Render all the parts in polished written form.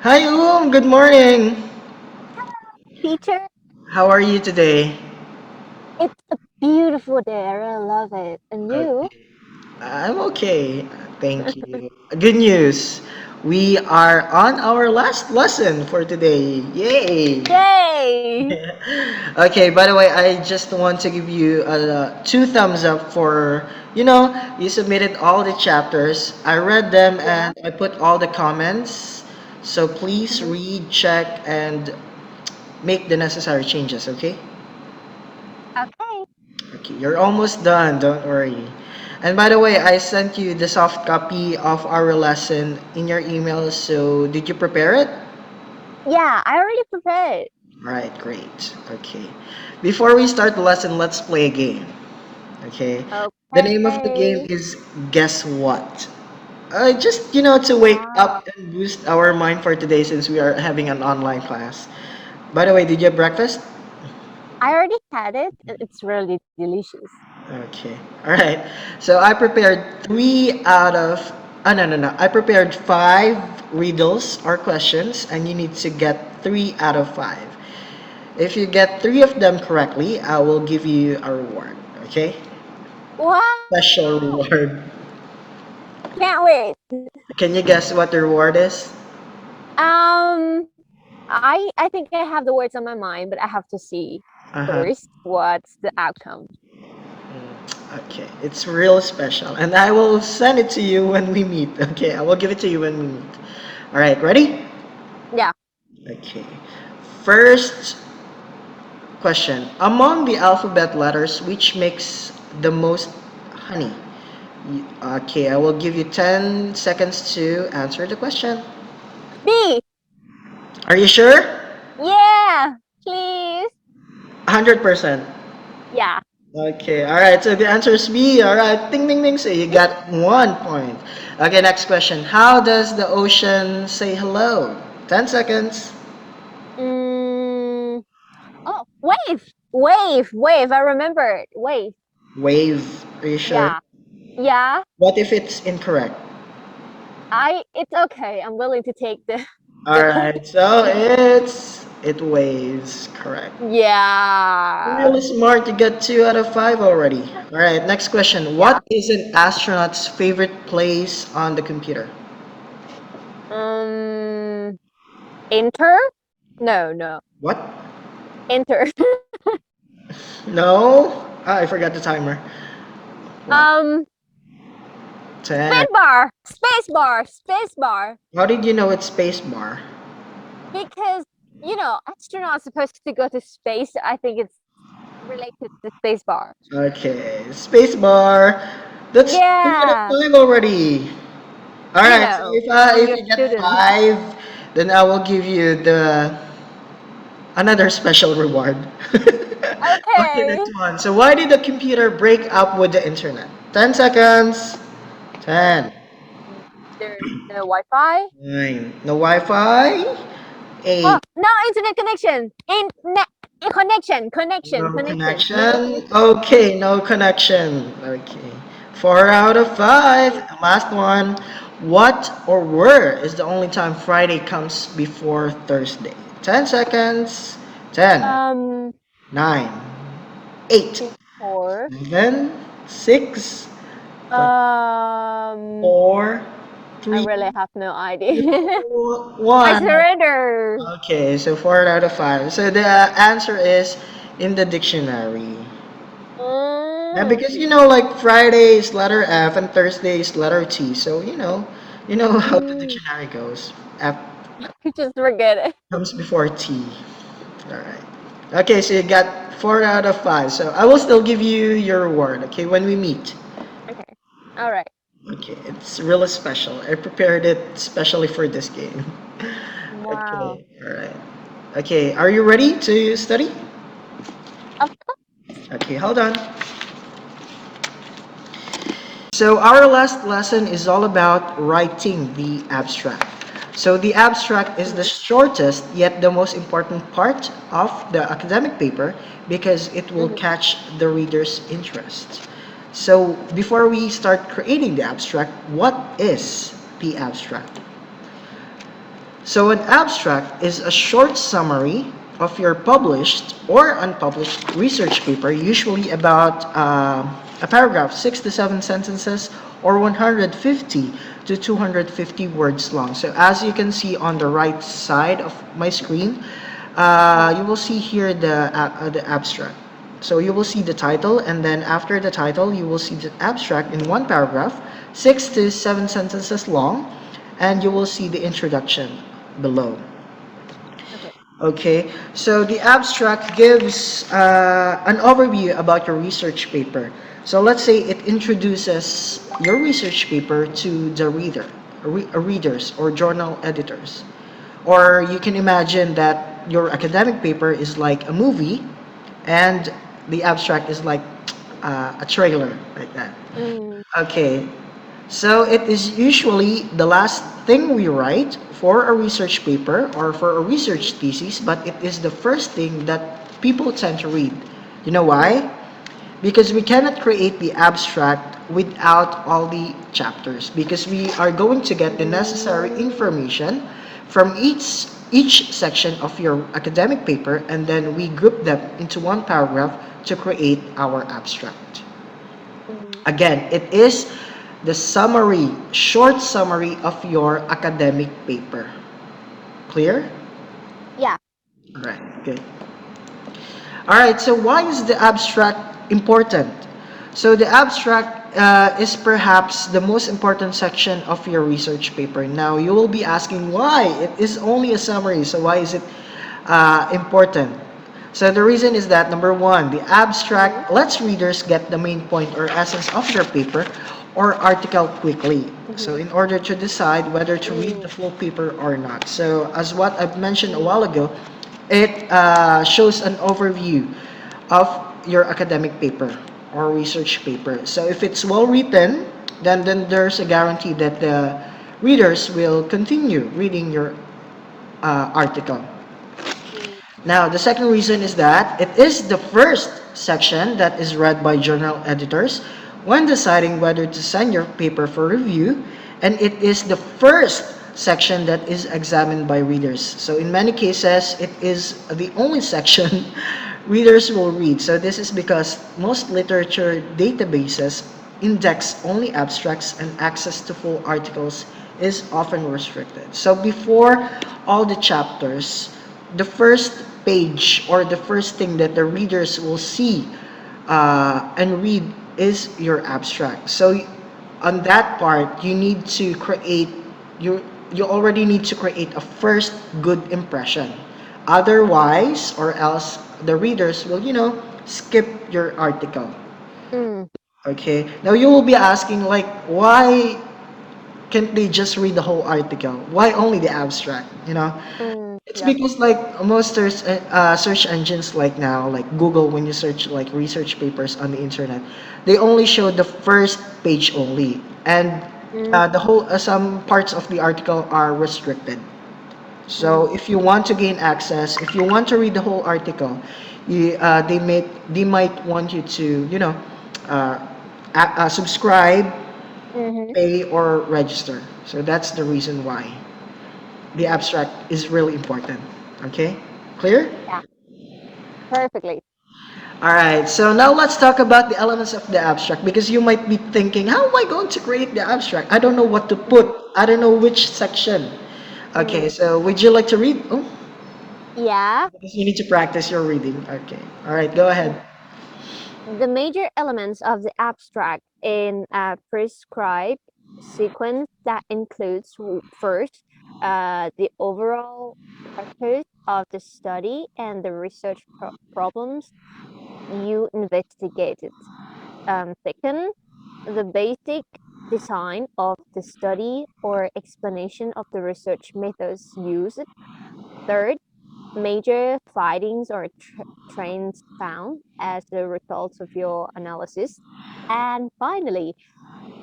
Hi, good morning. Teacher, How are you today? it's a beautiful day. I really love it. And you? Okay. I'm okay. Thank you. Good news. We are on our last lesson for today. Yay! Yay! Okay, by the way, I just want to give you two thumbs up for, you submitted all the chapters. I read them Yeah. and I put all the comments. So please Hmm. read, check, and make the necessary changes, okay? Okay. Okay, you're almost done, don't worry. And by the way, I sent you the soft copy of our lesson in your email, so did you prepare it? Yeah, I already prepared. Right, great. Okay. Before we start the lesson, let's play a game. Okay. The name of the game Okay. is Guess What? Just, to wake Wow. up and boost our mind for today since we are having an online class. By the way, did you have breakfast? I already had it. It's really delicious. Okay. All right. So I prepared three out of. Oh, no, no, no. I prepared five riddles or questions, and you need to get three out of five. If you get three of them correctly, I will give you a reward. Okay? Special Wow. reward. Can't wait. Can you guess what the reward is? Um, I think I have the words on my mind, but I have to see Uh huh. first what's the outcome. Okay. It's real special, and I will send it to you when we meet. Okay. I will give it to you when we meet. All right. Ready? Yeah. Okay. First question. Among the alphabet letters, which makes the most honey? Okay, I will give you 10 seconds to answer the question. B. Are you sure? Yeah. Please. 100%. Yeah. Okay, alright, so the answer is B. Alright, ding ding ding. So you got 1 point. Okay, next question. How does the ocean say hello? 10 seconds. Mm, oh, wave. I remember it. Wave. Wave. Are you sure? Yeah, yeah. What if it's incorrect? It's okay. I'm willing to take the the point. Alright, so it waves. Correct. Yeah. Really smart. You got 2 out of 5 already. All right, next question. Yeah. What is an astronaut's favorite place on the computer? Um, enter? No, no. What? Enter. No? Ah, I forgot the timer. What? um, 10. space bar. Space bar. Space bar. How did you know it's spacebar? Because astronauts supposed to go to space. I think it's related to space bar. Okay, spacebar. That's 3 out of Yeah. 5 already. All right, so I'm if your you get student. 5, then I will give you the another special reward. Okay, Okay. next one. So why did the computer break up with the internet? 10 seconds. 10, There's no Wi-Fi. 9, no Wi-Fi. Oh, 8, no internet connection. no Connection. No connection. connection. Okay, no connection. Okay. 4 out of 5. Okay. Last one. What or where is the only time Friday comes before Thursday? 10 seconds. 10, Um, 9, 8, before. 7, 6, 5, Um, 4, I 3, really have no 2, idea. I 1. surrender. Okay, so 4 out of 5. So the answer is in the dictionary. Yeah, Mm, because like Friday is letter F and Thursday is letter T. So you know how the mm, dictionary goes. F just forget it. comes before T. All right. Okay, so you got 4 out of 5. So I will still give you your reward. Okay, when we meet. Okay. All right. Okay, it's really special. I prepared it especially for this game. Wow. Okay, all right. Okay, are you ready to study? Of Okay, hold on. So our last lesson is all about writing the abstract. So the abstract is the course. shortest yet the most important part of the academic paper because it will Mhm. catch the reader's interest. So before we start creating the abstract, what is the abstract? So an abstract is a short summary of your published or unpublished research paper, usually about a paragraph, 6 to 7 sentences, or 150 to 250 words long. So as you can see on the right side of my screen, you will see here the abstract. So you will see the title, and then after the title, you will see the abstract in one paragraph, 6 to 7 sentences long, and you will see the introduction below. Okay. Okay, so the abstract gives an overview about your research paper. So let's say it introduces your research paper to the readers or journal editors. Or you can imagine that your academic paper is like a movie and the abstract is like a trailer, like that. Mm, Okay, so it is usually the last thing we write for a research paper or for a research thesis, but it is the first thing that people tend to read. You know mm, why? Because we cannot create the abstract without all the chapters, because we are going to get the necessary mm, information from each section of your academic paper, and then we group them into one paragraph to create our abstract. mm. Again, it is the summary, short summary of your academic paper. Clear? Yeah. All right, good. All right, so why is the abstract important? So the abstract is perhaps the most important section of your research paper. Now, you will be asking why? It is only a summary, so why is it important? So the reason is that number one, the Mm, abstract lets readers get the main point or essence of your paper or article quickly. So mhm, in order to decide whether to read the mm, full paper or not. So as what I've mentioned a mm, while ago, it shows an overview of your academic paper or research paper. So if it's well written, then there's a guarantee that the readers will continue reading your article. mm, Now, the second reason is that it is the first section that is read by journal editors when deciding whether to send your paper for review, and it is the first section that is examined by readers. So, in many cases, it is the only section readers will read. So, this is because most literature databases index only abstracts, and access to full articles is often restricted. So, before all the chapters, the first page or the first thing that the readers will see and read is your abstract. So on that part, you need to create you you already need to create a first good impression. Otherwise, or else the readers will, skip your article. mm, Okay. Now you will be asking like, why can't they just read the whole article? Why only the abstract? mm. It's Yep. because like most search engines like now, like Google, when you search like research papers on the internet, they only show the first page only, and Mm, the whole some parts of the article are restricted. So mm, if you want to gain access, if you want to read the whole article, they might want you to uh, subscribe, mhm. pay, or register. So that's the reason why the Mm. abstract is really important. Okay? Clear? Yeah. Perfectly. All right. So now let's talk about the elements of the abstract, because you might be thinking, how am I going to create the abstract? I don't know what to put. Mhm, I don't know which section. Okay. mm. So would you like to read? Oh, Yeah. because you need to practice your reading. Okay. All right. Go ahead. The major elements of the abstract in a prescribed sequence that includes first the overall purpose of the study and the research problems you investigated. Second, the basic design of the study or explanation of the research methods used. Third, major findings or trends found as the results of your analysis. And finally,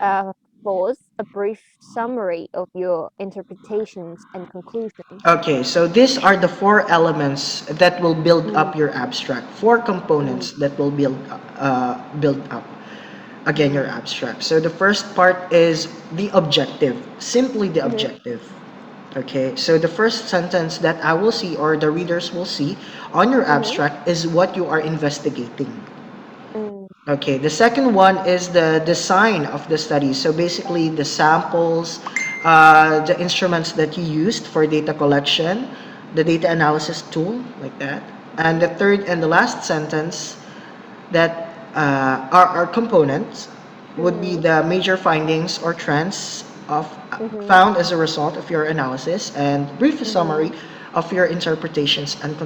uh, fourth, a brief summary of your interpretations and conclusions. Okay. So these are the four elements that will build Mm, up your abstract. Four mm, components that will build up again your mm, abstract. So the first part is the objective, simply the mhm, objective. Okay, so the first sentence that I will see or the readers will see on your Mm-hmm. abstract is what you are investigating. Mm, Okay, the second one is the design of the study. So basically, the samples, the instruments that you used for data collection, the data analysis tool, like that. And the third and the last sentence that are our components would be mm-hmm. the major findings or trends of Mm-hmm. found as a result of your analysis and brief Mm-hmm. summary of your interpretations and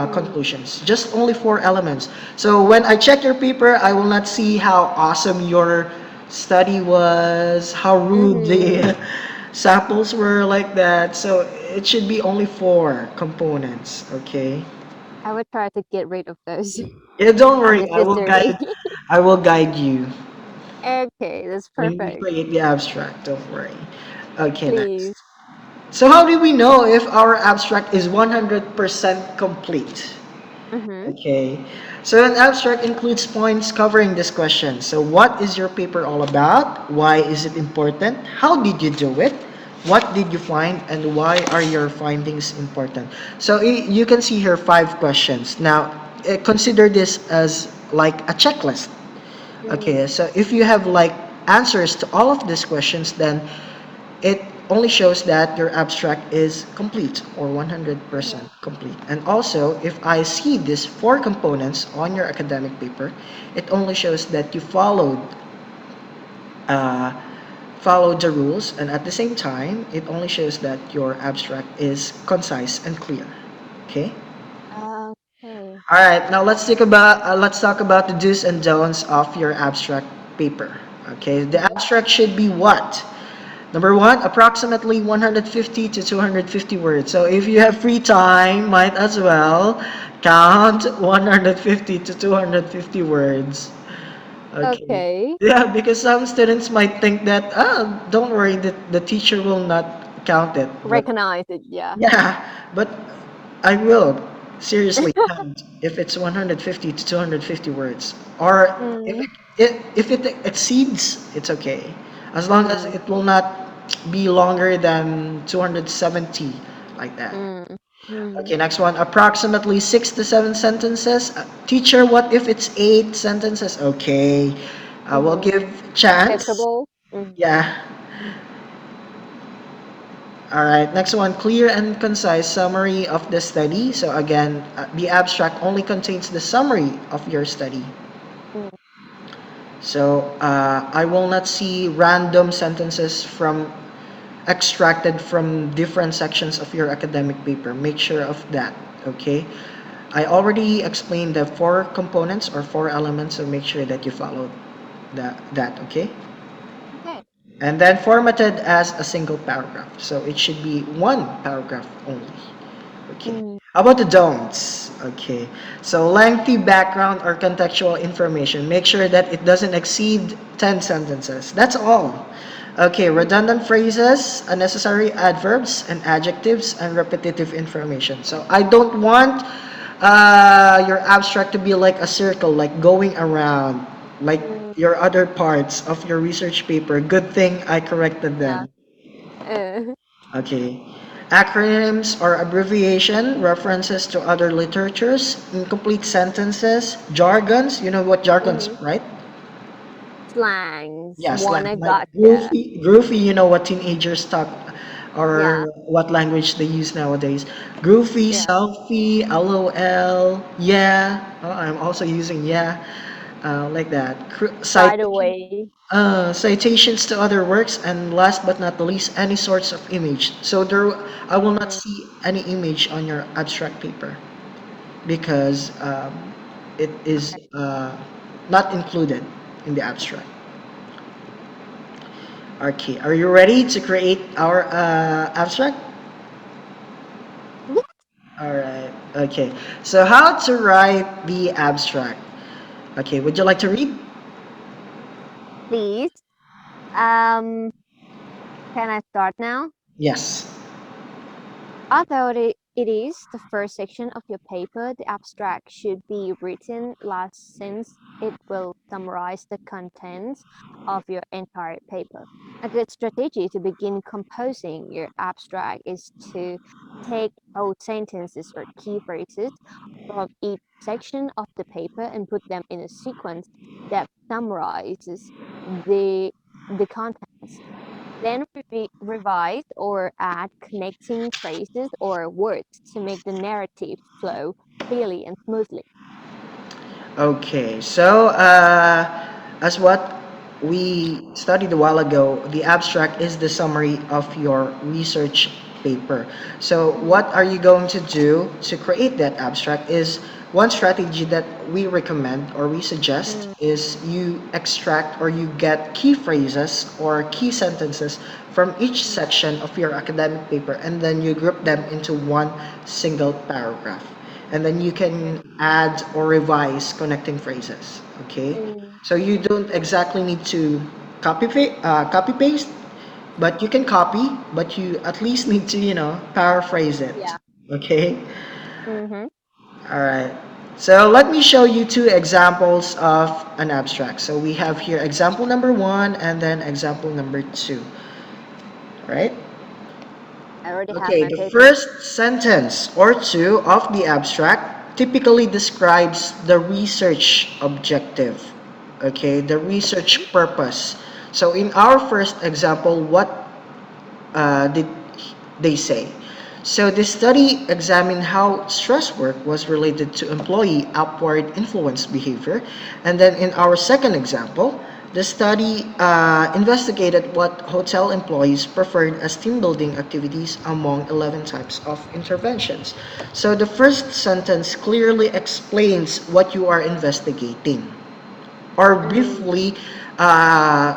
Mm, conclusions. Just only four elements. So when I check your paper, I will not see how awesome your study was, how rude mm-hmm. the samples were, like that. So it should be only four components. Okay. I would try to get rid of those Yeah, don't worry. unnecessary. I will guide you Okay, that's when we perfect. create the abstract. Don't worry. Okay, Please. next. So how do we know if our abstract is 100% complete? Mm-hmm. Okay. So an abstract includes points covering this question. So what is your paper all about? Why is it important? How did you do it? What did you find and why are your findings important? So you can see here five questions. Now, consider this as like a checklist. Mm, Okay, so if you have like answers to all of these questions, then it only shows that your abstract is complete or mm-hmm. 100% complete. And also, if I see these four components on your academic paper, it only shows that you uh, followed the rules, and at the same time, it only shows that your abstract is concise and clear. Okay. Okay. All right. Now let's talk about the do's and don'ts of your abstract paper. Okay. The Mm-hmm. abstract should be what? Number one, approximately 150 to 250 words. So if you have free time, might as well count 150 to 250 words. Okay. Okay. Yeah, because some students might think that, don't worry, the teacher will not count it. But Recognize it, yeah. yeah, but I will seriously count if it's 150 to 250 words. Or if Mm, if it exceeds, it's okay. As long as mm, it will not be longer than 270, like that. mm, mm, Okay, next one. Approximately 6 to 7 sentences. Teacher, what if it's 8 sentences? Okay. We'll mm. give chance. Acceptable. Mm, Yeah. All right, next one, clear and concise summary of the study. So again, the abstract only contains the summary of your study. mm, So I will not see random sentences from extracted from different sections of your academic paper. Make sure of that, okay? I already explained the four components or four elements, so make sure that you follow that, okay? okay. And then formatted as a single paragraph. So it should be one paragraph only. Okay. Mm, How about the don'ts? Okay. So lengthy background or contextual information. Make sure that it doesn't exceed 10 sentences. That's all. Okay, mm, redundant phrases, unnecessary adverbs and adjectives, and repetitive information. So I don't want your abstract to be like a circle, like going around, like mm, your other parts of your research paper. Good thing I corrected yeah. them. Uh, Okay. Acronyms or abbreviation, references to other literatures, incomplete sentences, jargons. You know what jargons, mm-hmm. right? Slangs. Yeah, slang. Wanna Like gotcha. groovy, you know what teenagers talk Yeah. or what language they use nowadays. Groovy, Yeah. selfie, LOL, yeah. Oh, I'm also using yeah, like that. By the way. Citations to other works, and last but not the least, any sorts of image. So I will not Mm, see any image on your abstract paper because it is okay. not included in the abstract. Okay, are you ready to create our abstract? Yeah, All right. Okay. So how to write the abstract? Okay. Would you like to read? please. Um, can I start now? Yes. it is the first section of your paper, the abstract should be written last since it will summarize the contents of your entire paper. A good strategy to begin composing your abstract is to take out sentences or key phrases from each section of the paper and put them in a sequence that summarizes the contents. Then revise or add connecting phrases or words to make the narrative flow freely and smoothly. Okay, so as what we studied a while ago, the abstract is the summary of your research paper. So Mm, what are you going to do to create that abstract is one strategy that we recommend or we suggest mm, is you extract or you get key phrases or key sentences from each mm, section of your academic paper and then you group them mm, into one single paragraph and then you okay. can add or revise connecting phrases. Okay, Mm, so you don't exactly need to copy paste, but you can copy, but you at least need to paraphrase it. yeah. Okay, Mm-hmm. all right. So let me show you two examples of an abstract. So we have here example number one and then example number two. Right? I already have Okay, my the paper. first sentence or two of the abstract typically describes the research objective. Okay, the Mm-hmm. research purpose. So in our first example, what did they say? So the study examined how stress work was related to employee upward influence behavior. And then in our second example, the study investigated what hotel employees preferred as team building activities among 11 types of interventions. So the first sentence clearly explains what you are investigating or Mm, briefly uh,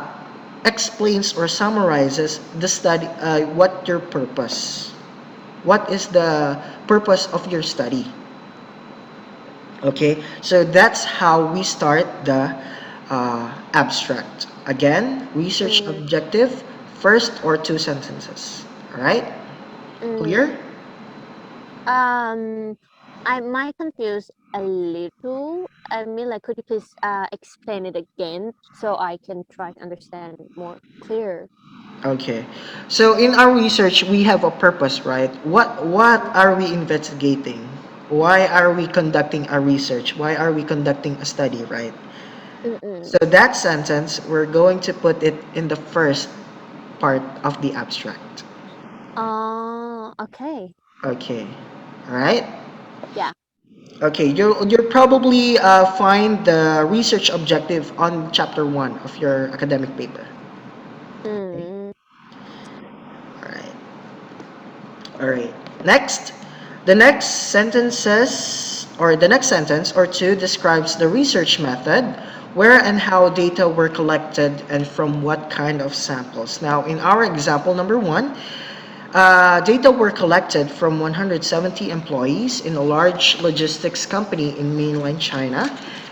explains or summarizes the study, what your purpose, what is the purpose of your study. Okay, so that's how we start the abstract. Again, research mm, objective, first or two sentences. All right, mm. clear? Um, I might confuse a little. I mean, like, could you please explain it again so I can try to understand more clear? Okay. So in our research, we have a purpose, right? What Mm, are we investigating? Why are we conducting a research? Why are we conducting a study, right? mm-mm. So that sentence, we're going to put it in the first part of the abstract. Okay. Okay. All right. Yeah. Okay. You'll probably find the research objective on chapter one of your academic paper. Okay. Mm, All right. All right. Next, the next sentences or the next sentence or two describes the research method, where and how data were collected and from what kind of samples. Now, in our example number one, data were collected from 170 employees in a large logistics company in mainland China.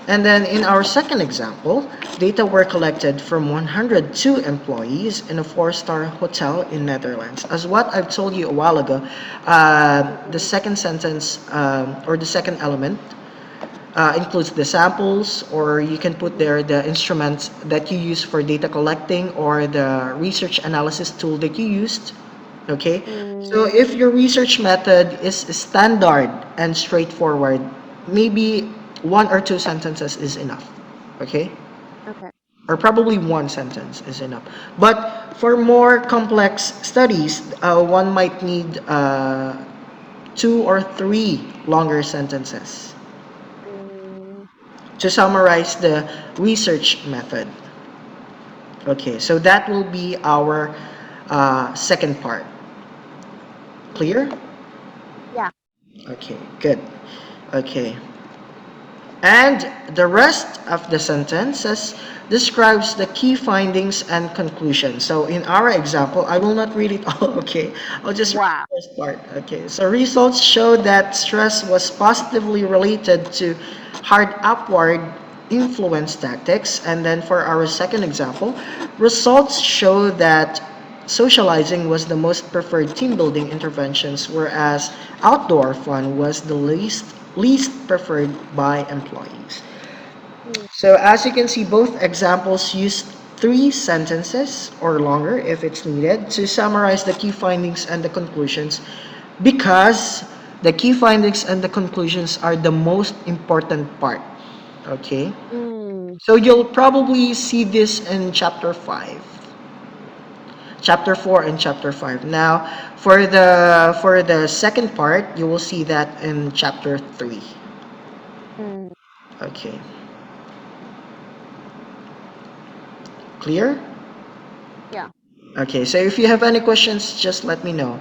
And then in our second example, data were collected from 102 employees in a four-star hotel in Netherlands. As what I've told you a while ago, the mm-mm. second sentence or the second element includes the samples, or you can put Mm-hmm. there the instruments that you use for data collecting or the research analysis tool that you used. Okay, so Mm, if your research method is standard and straightforward, maybe one or two sentences is enough. Okay, okay. or probably one sentence is enough. But for more complex studies, one might need two or three longer sentences Mm, to summarize the research method. Okay, so that will be our second part. mm. Clear? Yeah. Okay, good. Okay. And the rest of the sentences describes the key findings and conclusions. So in our example, I will not read it all, okay? I'll just read Wow. the first part, okay? So results show that stress was positively related to hard upward influence tactics. And then for our second example, results show that socializing was the most preferred team building interventions, whereas outdoor fun was the least preferred by employees. Mm. So as you can see, both examples use three sentences or longer if it's needed to summarize the key findings and the conclusions, because the key findings and the conclusions are the most important part. Okay? Mm. So you'll probably see this in chapter 5. Chapter 4 and chapter 5. Now, for the second part, you will see that in chapter 3. Mm. Okay. Clear? Yeah. Okay, so if you have any questions, just let me know.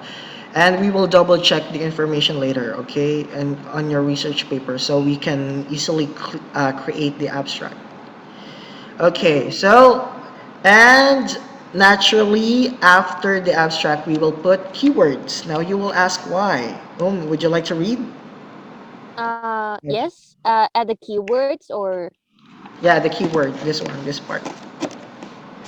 And we will double check the information later, okay? And on your research paper so we can easily create the abstract. Okay, Mm. so, and naturally, after the abstract, we will put keywords. Now you will ask why. Would you like to read? Okay. Yes. Add the keywords or Yeah, the keyword, this one, this part.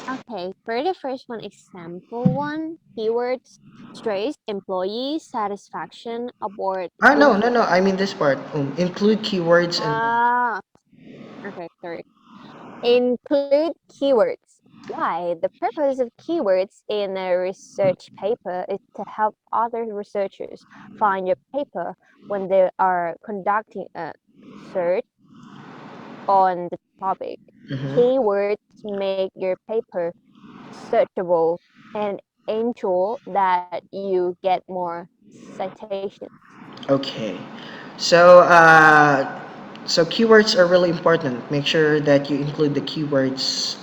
okay. For the first one, example one, keywords: stress, employee satisfaction, abort Ah, no, no, info. no. I mean this part. Include keywords and. Ah, okay. Sorry. Include keywords. Why? The purpose of keywords in a research paper is to help other researchers find your paper when they are conducting a search on the topic. Mhm. Keywords make your paper searchable and ensure that you get more citations. Okay. So, so keywords are really important. Make sure that you include the keywords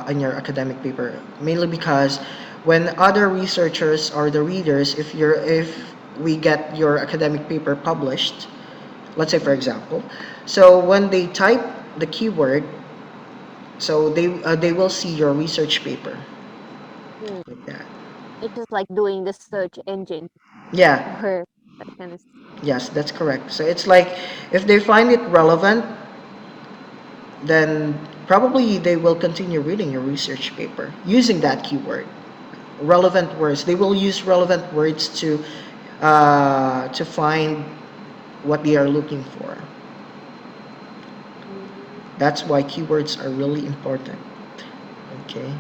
in your academic paper, mainly because when other researchers or the readers, if we get your academic paper published, let's say for example, so when they type the keyword, so they will see your research paper Hmm. like that. It's just like doing the search engine Yeah. or that kind of. Yes, that's correct. So it's like if they find it relevant, then probably they will continue reading your research paper using that keyword. Relevant words. They will use relevant words to find what they are looking for. Mm. That's why keywords are really important. Okay.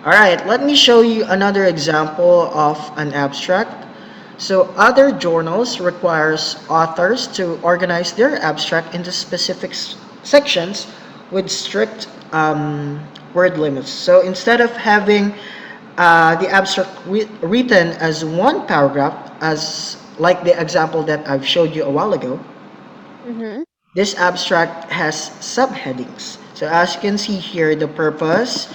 All right, let me show you another example of an abstract. So other journals requires authors to organize their abstract into specific sections with strict word limits. So instead of having the abstract written as one paragraph, as like the example that I've showed you a while ago, Mm-hmm. this abstract has subheadings. So as you can see here, the purpose,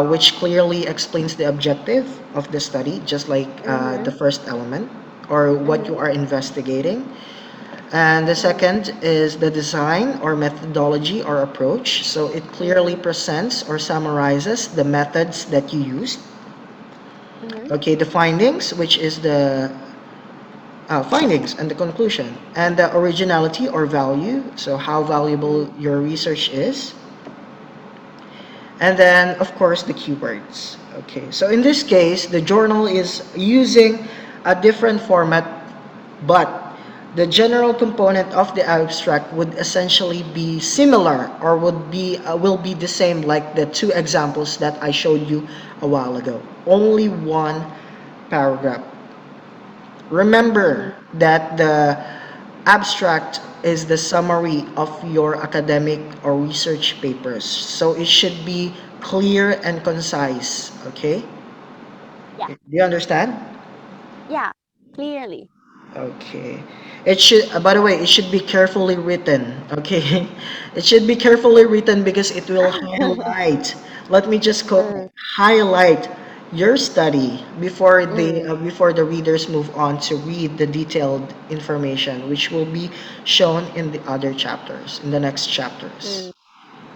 which clearly explains the objective of the study, just like the Mm-hmm. first element, or what Mm-hmm. you are investigating. And the Mm-hmm. second is the design or methodology or approach. So it clearly Mm-hmm. presents or summarizes the methods that you used. Mm-hmm. Okay, the findings, which is the findings and the conclusion, and the originality or value, so how valuable Mm-hmm. your research is, and then of course the keywords. Okay, so in this case, the journal is using a different format, but the general component of the abstract would essentially be similar or would be will be the same like the two examples that I showed you a while ago. Only one paragraph. Remember Mm-hmm. that the abstract is the summary of your academic or research papers. So it should be clear and concise. Okay? Yeah. Do you understand? Yeah. Clearly. Okay. It should, by the way, it should be carefully written. Okay? It should be carefully written because it will highlight. Let me just quote Mm, it, highlight your study mm, before the readers move on to read the detailed information, which will be shown in the other chapters, in the next chapters. mm.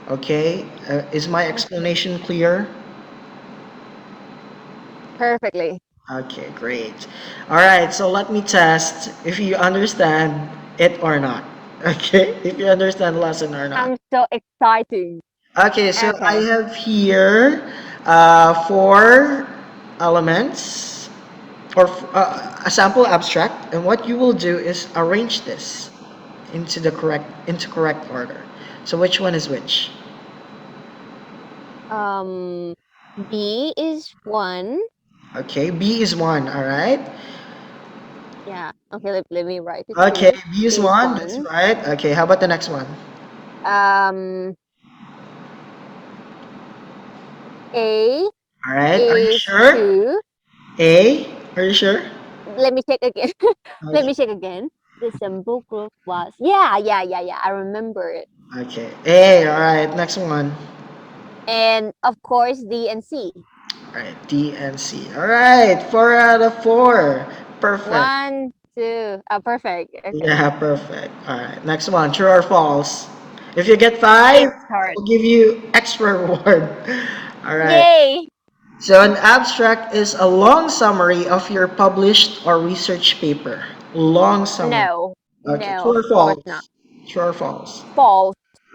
Okay? Is my Okay. explanation clear? Perfectly. Okay, great. All right, so let me test if you understand it or not. Okay, if you understand the lesson or not. I'm so exciting. Okay, so I Okay. have here four. elements or a sample abstract, and what you will do is arrange this into correct order. So which one is which? Um, B is one. Okay, B is one. All right. Yeah. Okay, let me write it Okay, here. B is B is one. That's one. right. Okay, how about the next one? Um, A All right. Are you is sure? two. A. Are you sure? Let me check again. Let Okay. me check again. The symbol group was, yeah. I remember it. Okay. A. All right. Next one. And of course, D and C. All right. D and C. All right. 4 out of 4. Perfect. One, two. Oh, perfect. Okay. Yeah, perfect. All right. Next one. True or false? If you get five, It's I hard. will give you extra reward. All right. Yay! So an abstract is a long summary of your published or research paper. Long summary. No, Okay. no, True of or course not. false? True or false? False.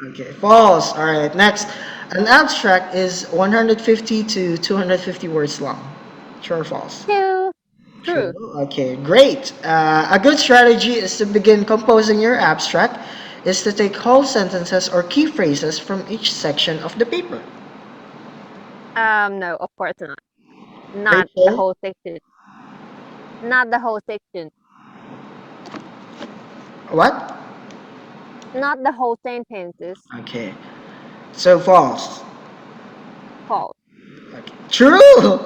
Okay. False. All right. Next. An abstract is 150 to 250 words long. True or false? Two. True. True. Okay, great. A good strategy is to begin composing your abstract is to take whole sentences or key phrases from each section of the paper. No, of course not. Are you Not the sure? whole section. Not the whole section. What? Not the whole sentences. Okay. So false. False. Okay. True.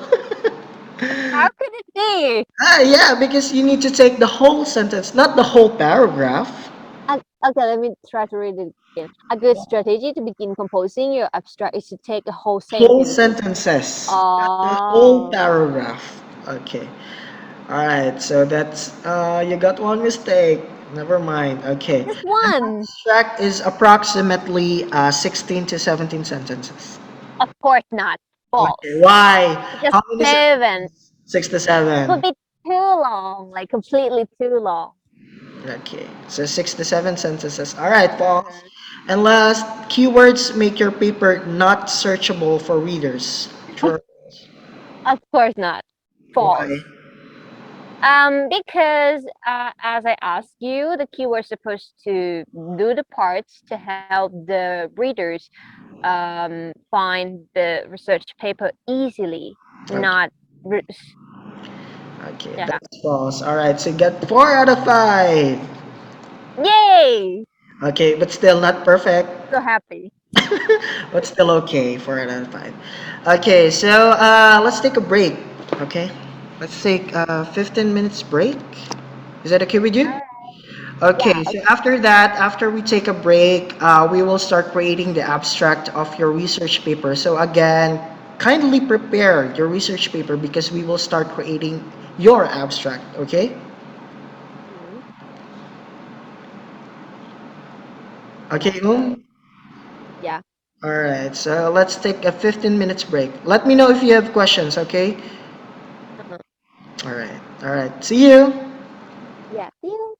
How could it be? Yeah, because you need to take the whole sentence, not the whole paragraph. Okay, let me try to read it again. A good strategy to begin composing your abstract is to take the whole Whole sentences. sentences, not the whole Oh, paragraph. Okay. All right, so that's you got one mistake. Never mind. Okay. just An one. abstract is approximately 16 to 17 sentences. Of course not. Okay, False. why? Just How many seven. sentences? 6 to It would 7. be too long, like completely too long. Okay, so 6 to 7 sentences. All right, false. Mhm. And last, keywords make your paper not searchable for readers. True. Of course not. Why? False. Because as I asked you, the keyword's supposed to do the parts to help the readers find the research paper easily, Okay, not re- okay, yeah. that's false. All right, so you got 4 out of 5. Yay! Okay, but still not perfect. So happy. But still okay, 4 out of 5. Okay, so let's take a break. Okay, let's take a 15 minutes break. Is that okay with you? Alright. Okay, Yeah, so okay. after that, after we take a break, we will start creating the abstract of your research paper. So again, kindly prepare your research paper because we will start creating your abstract, okay? Mhm. Yeah, Okay, yeah. All right, so let's take a 15 minutes break. Let me know if you have questions, okay? Uh-huh. All right, see you. Yeah. See you.